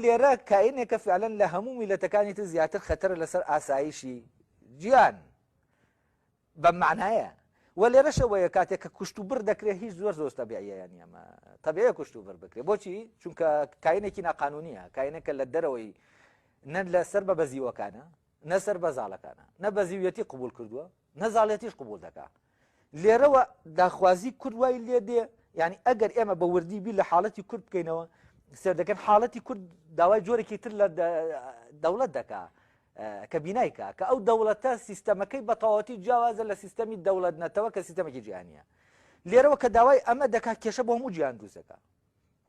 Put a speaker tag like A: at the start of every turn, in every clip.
A: لێرە کاینێکە فعلەن لە هەموو میلەتەکانی تر زیاتر خەتەرە لەسەر ئاسایشی جیان بە معنایە و لێرەشەوەیە کاتێک کە کوشت و بڕ دەکرێت هیچ زۆر زۆر تەبیعیەیان ئەمە تەبیعیە کوشت و بڕ بکرێت بۆچی چونکە کاینێکی ناقانونیە کاینێکە لە دەرەوەی نە لەسەر بە بەزیوەکانە نەسەر بە زاڵەکانە نە بەزیویەتی قبول کردووە نەزاڵێتیش قبول دەکات لێرەوە داخوازی کورد وای لێ دێ یعنی ئەگەر ئێمە بە وردی بی لە حاڵەتی کورد بکەینەوە سەر دەکەن حاڵەتی کورد داوای جۆرێکی تر لە دەوڵەت دەکات کە بینایکە کە ئەو دەوڵەتە سیستەمەکەی بە تەواوەتی جیاوازە لە سیستەمی دەوڵەت نەتەوە کە سیستەمێکی جیهانیە لێرەوە کە داوای ئەمە دەکات کێشە بۆ هەموو جیهان دروست دەکات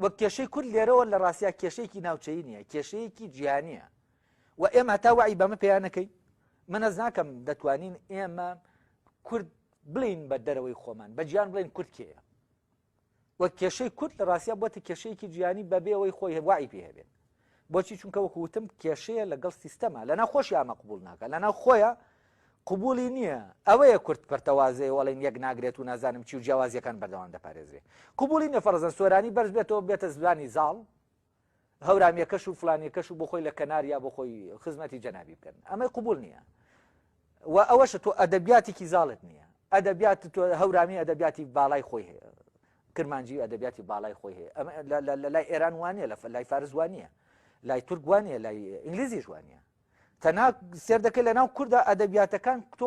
A: وەک کێشەی کورد لێرەوە لە ڕاستیا کێشەیەکی ناوچەیی نییە کێشەیەکی جیهانیە و ئێمە هەتا وعی بەمە پێیانەکەی منەز ناکەم دەتوانین ئێمە کورد بڵین بە دەرەوەی خۆمان بە گیان بڵین کورد کێیە وەک کێشەی کورد لە ڕاستیا بۆتە کێشەیەکی جیهانی بەبێەوەی خۆی وعی پێ هەبێت بۆچی چونکە وەکوتم کێشەیە لەگەڵ سیستەمە لەنا خۆشی ئامە قبول ناکە لەنا خۆیە قبولی نییە ئەوەیە کورد پەرتەوازێ وەڵین یەک ناگرێت و نازانم چی و جیاوازیەکان بەردەوام دەپارێزێ قبولی نیە فەرزەن سۆرانی بەرز بێتەوە بێتە زبانی زاڵ هەورامیەکەش و فلانیەکەش و بۆ خۆی لە کەناریا بۆ خۆی خزمەتی جەنابی بکەن ئەمەی قبول نییە و ئەوەشە تۆ ئەدەبیاتێکی زاڵت نییە ئەدەبیات تۆ هەورامی ئەدەبیاتی باڵای خۆی هەیە کرمانجی ئەدەبیاتی باڵای خۆی هەیە لە لای ئێران وانە لە لای فارس وانە لای تورک وانە لای ئینگلیزی جوانە تەنها سێر دەکەی لە ناو کووردا ئەدەبیاتەکان تۆ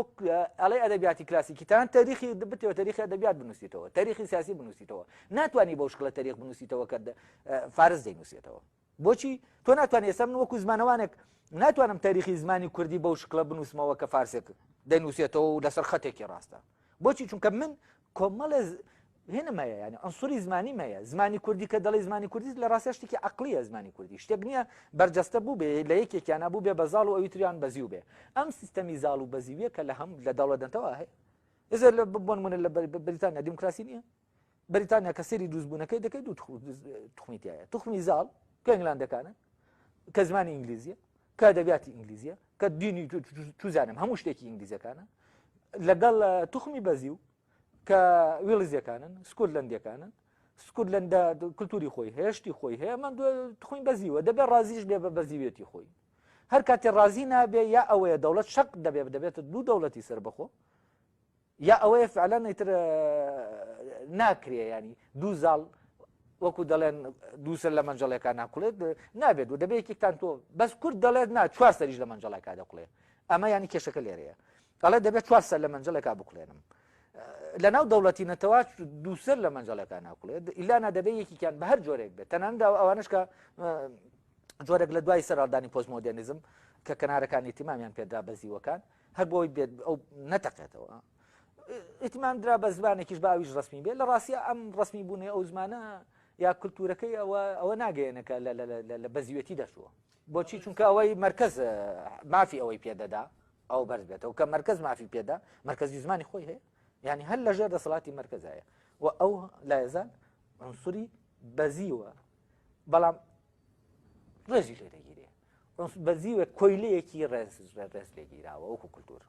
A: ئەڵێ ئەدەبیاتی کلاسیکی تان تاریخی بتەوە تاریخی ئەدەبیات بنووسیتەوە تاریخی سیاسی بنووسیتەوە ناتوانانی بەو شکڵە تاریخ بنووسیتەوە کە فارس دەینووسێتەوە بۆچی تۆ ناتوانانی ئێستا من وەکو زمانەوانێک ناتوانم تاریخی زمانی کوردی بەو شکڵە بنووسمەوە کە فارسێک دەینووسێتەوە و لەسەر خەتێکی ڕاستە بۆچی چونکە من کۆمەڵە هێنمەیە ینی ئەنسوری زمانی مەیە زمانی کوردی کە دەڵی زمانی کوردی لە ڕاستە شتێکی عەقلیە زمانی کوردی شتێک نییە بەرجەستە بوو بێ لە یەکێکیان نەبوو بێ بە زاڵ و ئەوی تریان بەزیو بێ ئەم سیستەمی زاڵ و بەزیویە کە لە هەم لە دەوڵەتەوە هەیە ئێزە لە بۆن منە لە بریتانیا دیموکراسی نییە بریتانیا کە سەری دروستبوونەکەی دەکەی دوو توخمیتایە توخمی زاڵ کە ئینگلاندەکانن کە زمانی ئینگلیزیە کە ئەدەبیاتی ئینگلیزیە کە دینی توزانم هەموو شتێکی ئینگلیزەکانە لەگەڵ توخمی بەزیو کە وێڵزیەکانن سکۆتلەندیەکانن سکۆتلەندە کللتوری خۆی هێشتی خۆی هەیە من توخمی بەزیوە دەبێت ڕازیش بێ بە بەزیوێتی خۆی هەر کاتێ ڕازی نابێ یا ئەوەیە دەوڵەت شەق دەبێتە دوو دەوڵەتی سەربەخۆ یا ئەوەیە فعلەن ئیتر ناکرێ ینی دوو زاڵ وەکو دەڵێن دووسەر لە مەنجەڵێکان ناکوڵێت نابێت و دەبێت یەکێکتان تۆ بەس کورد دەڵێت نا چوار سەریش لە مەنجەڵێکا دەقوڵێ ئەمە ینی کێشەکە لێرەیە دەڵێت دەبێت چوار سەر لە مەنجەڵێکا بقوڵێنم لە ناو دەوڵەتی نەتەوا دووسەر لە مەنجەڵەکان ناکوڵێت ئیلانا دەبێت یەکیان بە هەر جۆرێک بێت تەناندا ئەوانش کە جۆرێک لە دوای سەرڕادانی پۆستمۆدێرنیزم کە کەنارەکانی تیمامیان پێدا بەزیوەکان هەر بۆی بێت ئەو نەتەقێتەوە ئیتیمان درا بە زبانێکیش باویش ڕسمی بێت لە ڕاستیە ئەم ڕسمی بوونێ ئەو زمانە یا کللتورەکەی ئەوە ناگەیەنەکە لە بەزیوەتی دەچووە بۆچی چونکە ئەوەی مرکز مافی ئەوەی پێدەدا ئەو بەرز بێتەوە کە مرکز مافی پێدا مرکزی زمانی خۆی هەیە يعني هل لەژێر دەسەڵاتی مرکزایە و ئەو لا يزال عنصری بەزیوە بەڵام ڕێژی لێ دەگیرێ بەزیوە کۆیلەیەکی ڕێز لێگیراوە وەکو کولتور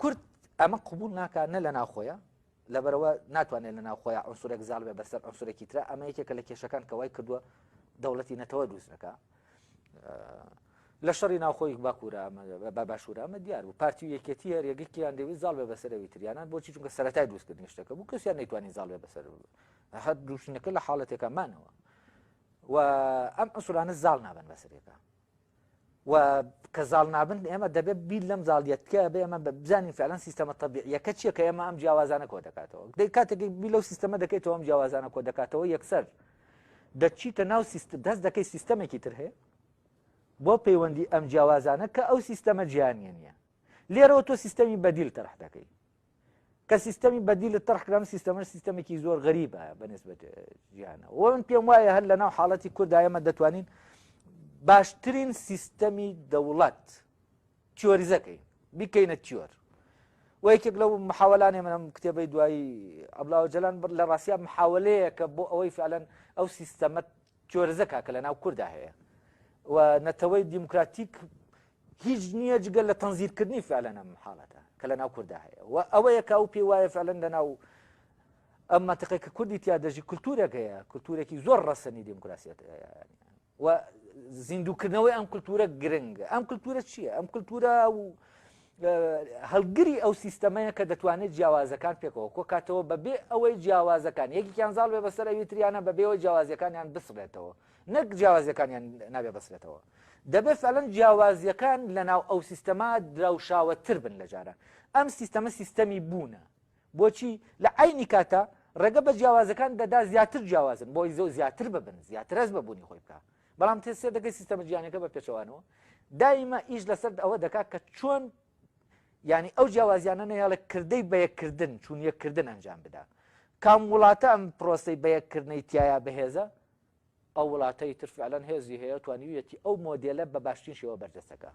A: کورد ئەمە قبول ناکات نە لە ناوخۆیە لەبەرەوە ناتوانێت لە ناوخۆیە عنصرێک زاڵ بێ بەسەر عنصرێکی ترە ئەمە یەکێکە لە کێشەکان کە وای کردووە دەوڵەتی نەتەوە دروست دەکات لە شەڕی ناوخۆی باکوورە بە باشوورە ئەمە دیار بوو پارتی و یەکێتی هەر یەکێکیان دەوێت زاڵ بێ بەسەرەوەی تریانان بۆچی چونکە سەرەتای دروستکردنی شتەکە بوو کەسیان نەیتوانی زاڵ بێ بەسەر هەر دروستنەکە لە حاڵەتێکمانەوە و ئەم ئەسوورانە زاڵ نابن بەسەرێکە و کە زاڵ نابن ئێمە دەبێت بیر لەم زاڵیەتکە بێ ئەمە بزانین فعلەن سیستەمە تەبیعیەکە چییە کە ئێمە ئەم جیاوازانە کۆ دەکاتەوە کاتێک بیر لەو سیستەمە دەکەیتەوە ئەم جیاوازانە کۆ دەکاتەوە یەکسەر دەچیتە ناو دەست دەکەی سیستەمێکی تر هەیە بۆ پەیوەندی ئەم جیاوازانە کە ئەو سیستەمە جیهانیە نییە لێرەوە تۆ سیستەمی بەدیل تەرح دەکەی کە سیستەمی بەدیلت تەرحکرام سیستەمە سیستەمێکی زۆر غەریبە بەنسبەت جیهانەوە و من پێم وایە هەر لە ناو حاڵەتی کووردا ئێمە دەتوانین باشترین سیستەمی دەوڵەت تیۆریزەکەی بیکەینە تیۆر و یەکێک لەو محاولانێ منم کتێبەی دوایی ئەبلاوە جەلان لە ڕاستیا محاولەیە کە بۆ ئەوەی فعلەن ئەو سیستەمە تیۆریزەکە کە لە ناو کووردا هەیە و نەتەوەی دیموکراتیک هیچ نییە جگەل لە تەنزیرکردنی فعلەن ئەم حاڵەتە کە لە ناو کووردا هەیە و ئەوەیە کە ئەو پێی وایە فعلەن لە ناو ئەم مەنتیقەی کە کوردی تیا دەژی کولتورێک هەیە کولتورێکی زۆر ڕەسەنی دیموکراسیەت و زیندووکردنەوەی ئەم کولتورە گرنگە. ئەم کولتورە چییە؟ ئەم کولتورە هەڵگری ئەو سیستەمەیە کە دەتوانێت جیاوازەکان پێکەوە کۆکاتەوە بەبێ ئەوەی جیاوازەکان یەکێکیان زاڵ بێ بەسەر ئەوی تریانە بەبێەوەی جیاوازیەکانیان بسڕێتەوە نەک جیاوازیەکانیان نابێ بەسرێتەوە. دەبێت فەلەن جیاوازیەکان لە ناو ئەو سیستەما دراوشاوەتر بن لە جارە. ئەم سیستەمە سیستەمی بوونە. بۆچی لە عینی کاتە ڕێگە بە جیاوازەکان دەدا زیاتر جیاوازن بۆی زۆ زیاتر ببن زیاتر هەز بەبوونی خۆی بکە. بەڵام تێسێ دەکەی سیستەمە جیانەکە بە پێچەوانەوە دایمە ئیش لەسەر ئەوە دەکات کە چۆن ینی ئەو جیاوازیانە نەیاڵە کردەی بەیەکردن چون یەککردن ئەنجام بدا. کام وڵاتە ئەم پرۆسی بەیەککردنەی تایە بەهێزە ئەو وڵاتەی تر فعلەن هێزی هەیە توانیویەتی ئەو مۆدێلە بە باشترین شێوە بەردەستەکە.